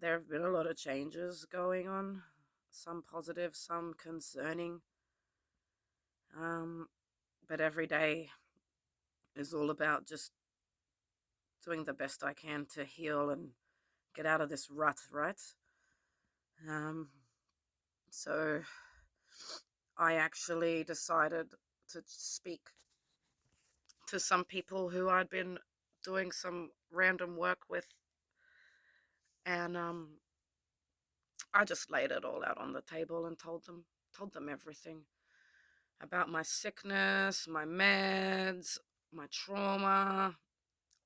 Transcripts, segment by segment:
there have been a lot of changes going on, some positive, some concerning. Um, but every day is all about just doing the best I can to heal and get out of this rut, right? Um, so I actually decided to speak to some people who I'd been doing some random work with, and I just laid it all out on the table and told them everything about my sickness, my meds, my trauma,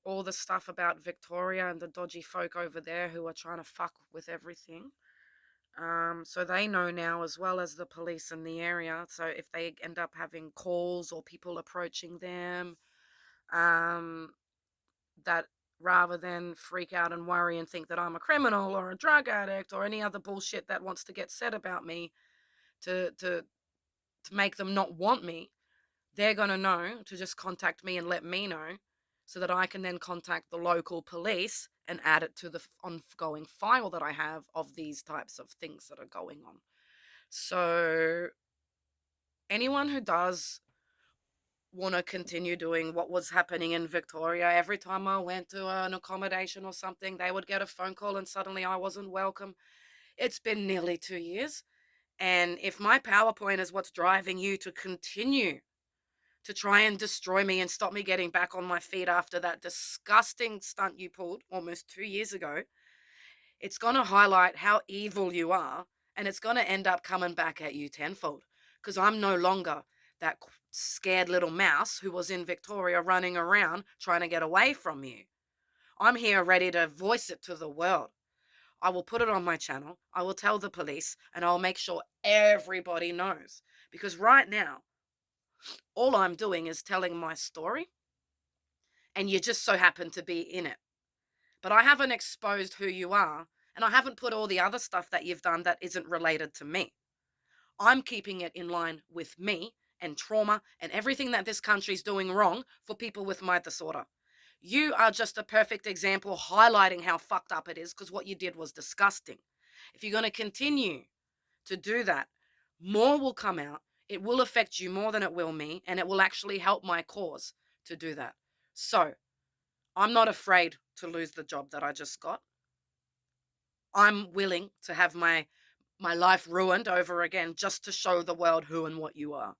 all the stuff about Victoria and the dodgy folk over there who are trying to fuck with everything. So they know now, as well as the police in the area. So if they end up having calls or people approaching them, um, that rather than freak out and worry and think that I'm a criminal or a drug addict or any other bullshit that wants to get said about me to to to make them not want me, they're going to know to just contact me and let me know so that I can then contact the local police and add it to the ongoing file that I have of these types of things that are going on. So, anyone who does want to continue doing what was happening in Victoria, every time I went to an accommodation or something, they would get a phone call and suddenly I wasn't welcome. It's been nearly 2 years. And if my PowerPoint is what's driving you to continue to try and destroy me and stop me getting back on my feet after that disgusting stunt you pulled almost 2 years ago, it's going to highlight how evil you are, and it's going to end up coming back at you tenfold, because I'm no longer that scared little mouse who was in Victoria running around trying to get away from you. I'm here ready to voice it to the world. I will put it on my channel. I will tell the police, and I'll make sure everybody knows. Because right now, all I'm doing is telling my story, and you just so happen to be in it. But I haven't exposed who you are, and I haven't put all the other stuff that you've done that isn't related to me. I'm keeping it in line with me and trauma and everything that this country's doing wrong for people with my disorder. You are just a perfect example highlighting how fucked up it is, because what you did was disgusting. If you're going to continue to do that, more will come out. It will affect you more than it will me, and it will actually help my cause to do that. So I'm not afraid to lose the job that I just got. I'm willing to have my life ruined over again just to show the world who and what you are.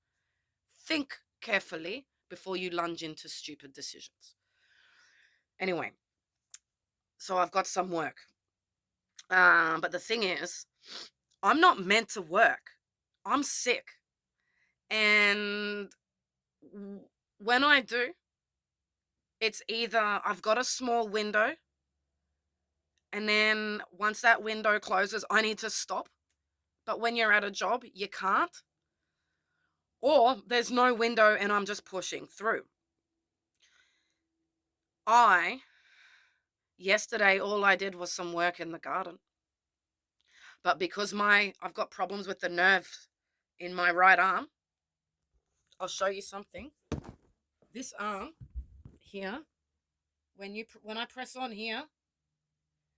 Think carefully before you lunge into stupid decisions. Anyway, so I've got some work. But the thing is, I'm not meant to work. I'm sick. And when I do, it's either I've got a small window, and then once that window closes, I need to stop. But when you're at a job, you can't. Or there's no window and I'm just pushing through. Yesterday, all I did was some work in the garden. But because I've got problems with the nerve in my right arm, I'll show you something. This arm here, when I press on here,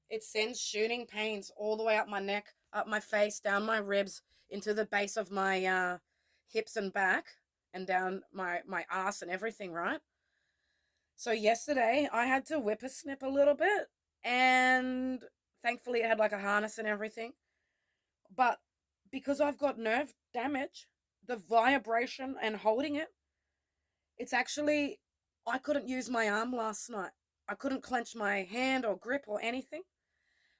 it sends shooting pains all the way up my neck, up my face, down my ribs, into the base of my hips and back, and down my ass and everything, right? So yesterday I had to whippersnip a little bit, and thankfully it had like a harness and everything. But because I've got nerve damage, the vibration and holding it, it's actually, I couldn't use my arm last night. I couldn't clench my hand or grip or anything.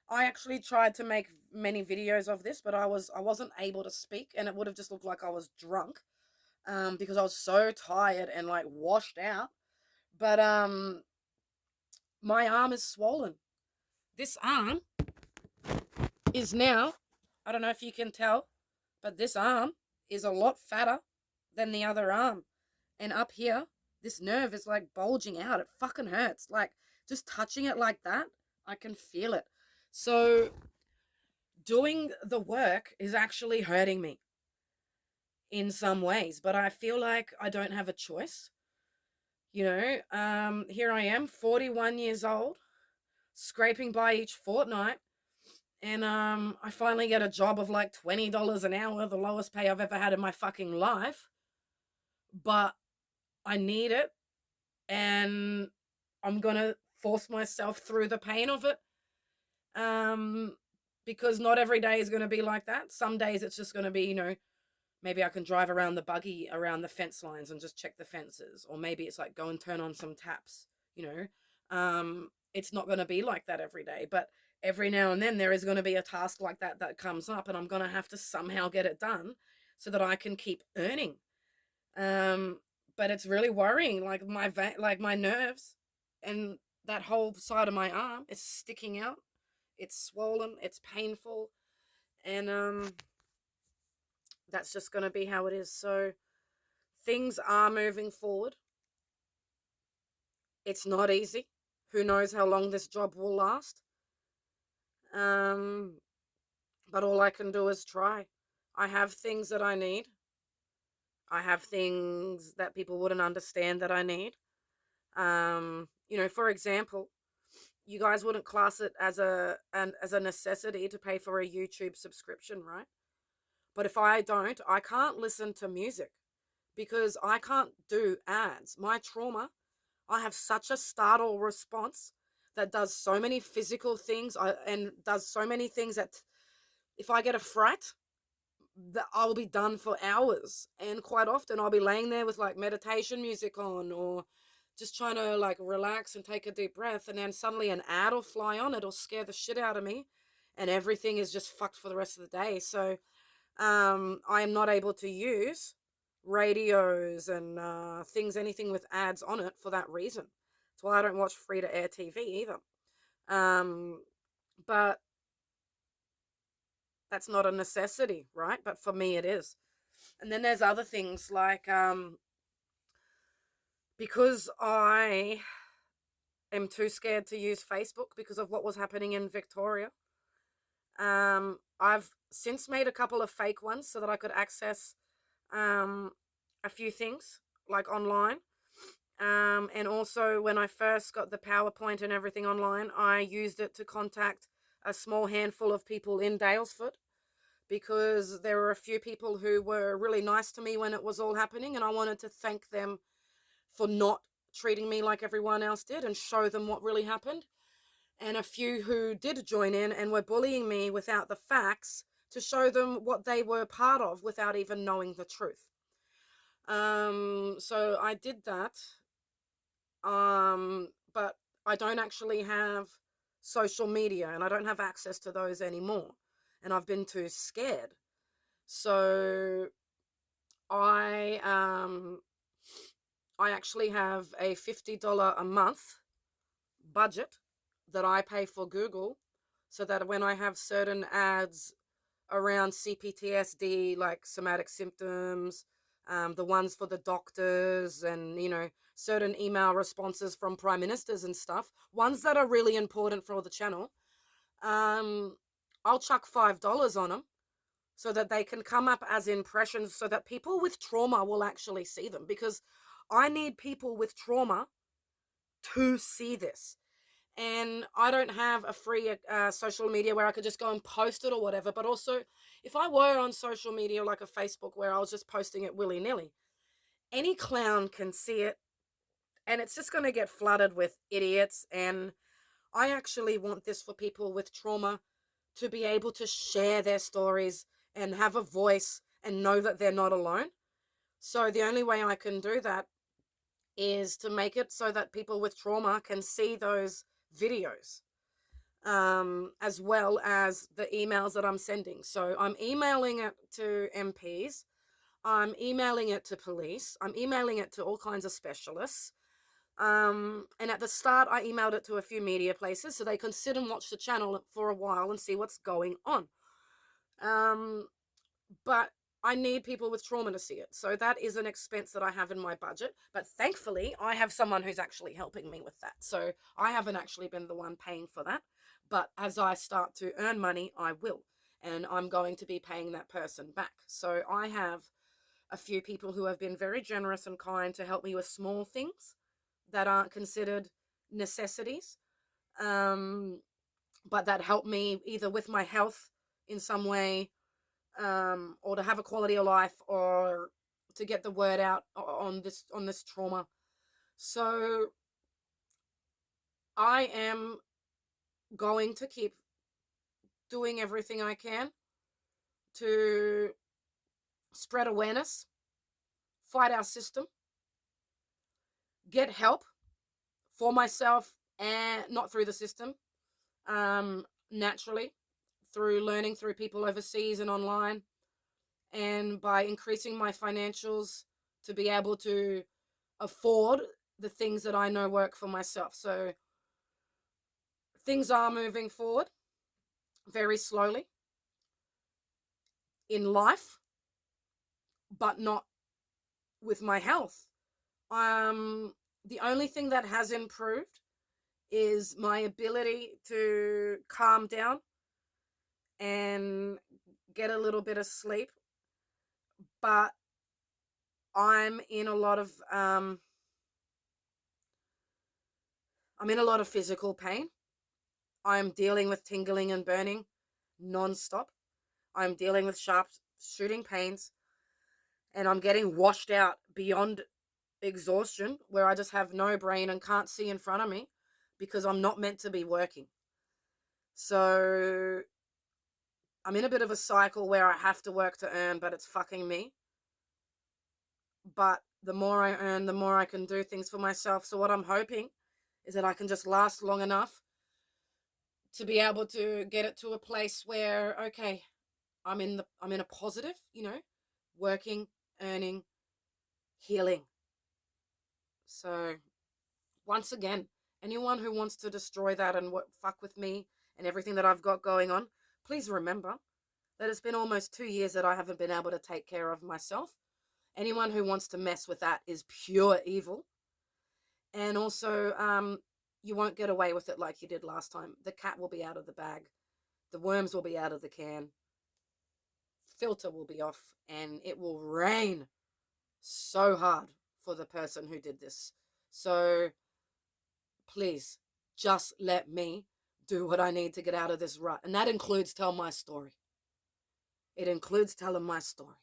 I actually tried to make many videos of this, but I wasn't able to speak, and it would have just looked like I was drunk, because I was so tired and like washed out. But my arm is swollen. This arm is now, I don't know if you can tell, but this arm is a lot fatter than the other arm. And up here, this nerve is like bulging out. It fucking hurts. Like, just touching it like that, I can feel it. So doing the work is actually hurting me in some ways, but I feel like I don't have a choice. Here I am, 41 years old, scraping by each fortnight, And I finally get a job of like $20 an hour, the lowest pay I've ever had in my fucking life. But I need it, and I'm gonna force myself through the pain of it. Um, because not every day is gonna be like that. Some days it's just gonna be, maybe I can drive around the buggy around the fence lines and just check the fences. Or maybe it's like go and turn on some taps, you know. It's not gonna be like that every day. But every now and then there is gonna be a task like that that comes up, and I'm gonna have to somehow get it done so that I can keep earning. Um, but it's really worrying. Like like my nerves and that whole side of my arm is sticking out. It's swollen. It's painful, and that's just going to be how it is. So things are moving forward. It's not easy. Who knows how long this job will last? Um, but all I can do is try. I have things that I need. I have things that people wouldn't understand that I need. For example, you guys wouldn't class it as a necessity to pay for a YouTube subscription, right? But if I don't, I can't listen to music because I can't do ads. My trauma, I have such a startle response that does so many physical things and does so many things that if I get a fright, that I'll be done for hours. And quite often I'll be laying there with like meditation music on, or just trying to like relax and take a deep breath, and then suddenly an ad will fly on. It'll scare the shit out of me, and everything is just fucked for the rest of the day. So I am not able to use radios and things, anything with ads on it, for that reason. That's why I don't watch free to air TV either. But that's not a necessity, right? But for me it is. And then there's other things like because I am too scared to use Facebook because of what was happening in Victoria. I've since made a couple of fake ones so that I could access a few things like online. And also, when I first got the PowerPoint and everything online, I used it to contact a small handful of people in Daylesford, because there were a few people who were really nice to me when it was all happening, and I wanted to thank them for not treating me like everyone else did and show them what really happened. And a few who did join in and were bullying me without the facts, to show them what they were part of without even knowing the truth. So I did that. But I don't actually have social media, and I don't have access to those anymore. And I've been too scared. So I actually have a $50 a month budget that I pay for Google, so that when I have certain ads around CPTSD, like somatic symptoms, the ones for the doctors, and certain email responses from prime ministers and stuff, ones that are really important for the channel, I'll chuck $5 on them so that they can come up as impressions, so that people with trauma will actually see them, because I need people with trauma to see this. And I don't have a free social media where I could just go and post it or whatever. But also, if I were on social media like a Facebook where I was just posting it willy-nilly, any clown can see it, and it's just going to get flooded with idiots. And I actually want this for people with trauma to be able to share their stories and have a voice and know that they're not alone. So the only way I can do that is to make it so that people with trauma can see those videos, as well as the emails that I'm sending. So I'm emailing it to MPs, I'm emailing it to police, I'm emailing it to all kinds of specialists. And at the start, I emailed it to a few media places so they can sit and watch the channel for a while and see what's going on. But I need people with trauma to see it. So that is an expense that I have in my budget. But thankfully, I have someone who's actually helping me with that. So I haven't actually been the one paying for that. But as I start to earn money, I will. And I'm going to be paying that person back. So I have a few people who have been very generous and kind to help me with small things that aren't considered necessities. but that helped me either with my health in some way, or to have a quality of life, or to get the word out on this trauma. So I am going to keep doing everything I can to spread awareness, fight our system, get help for myself, and not through the system, naturally, through learning through people overseas and online, and by increasing my financials to be able to afford the things that I know work for myself. So things are moving forward very slowly in life, but not with my health. The only thing that has improved is my ability to calm down and get a little bit of sleep. But I'm in a lot of physical pain. I'm dealing with tingling and burning non-stop. I'm dealing with sharp shooting pains, and I'm getting washed out beyond exhaustion, where I just have no brain and can't see in front of me because I'm not meant to be working. So I'm in a bit of a cycle where I have to work to earn, but it's fucking me. But the more I earn, the more I can do things for myself. So what I'm hoping is that I can just last long enough to be able to get it to a place where, okay, I'm in a positive, working, earning, healing. So once again, anyone who wants to destroy that and fuck with me and everything that I've got going on, please remember that it's been almost 2 years that I haven't been able to take care of myself. Anyone who wants to mess with that is pure evil. And also, you won't get away with it like you did last time. The cat will be out of the bag. The worms will be out of the can. Filter will be off, and it will rain so hard for the person who did this. So please, just let me do what I need to get out of this rut. And that includes tell my story. It includes telling my story.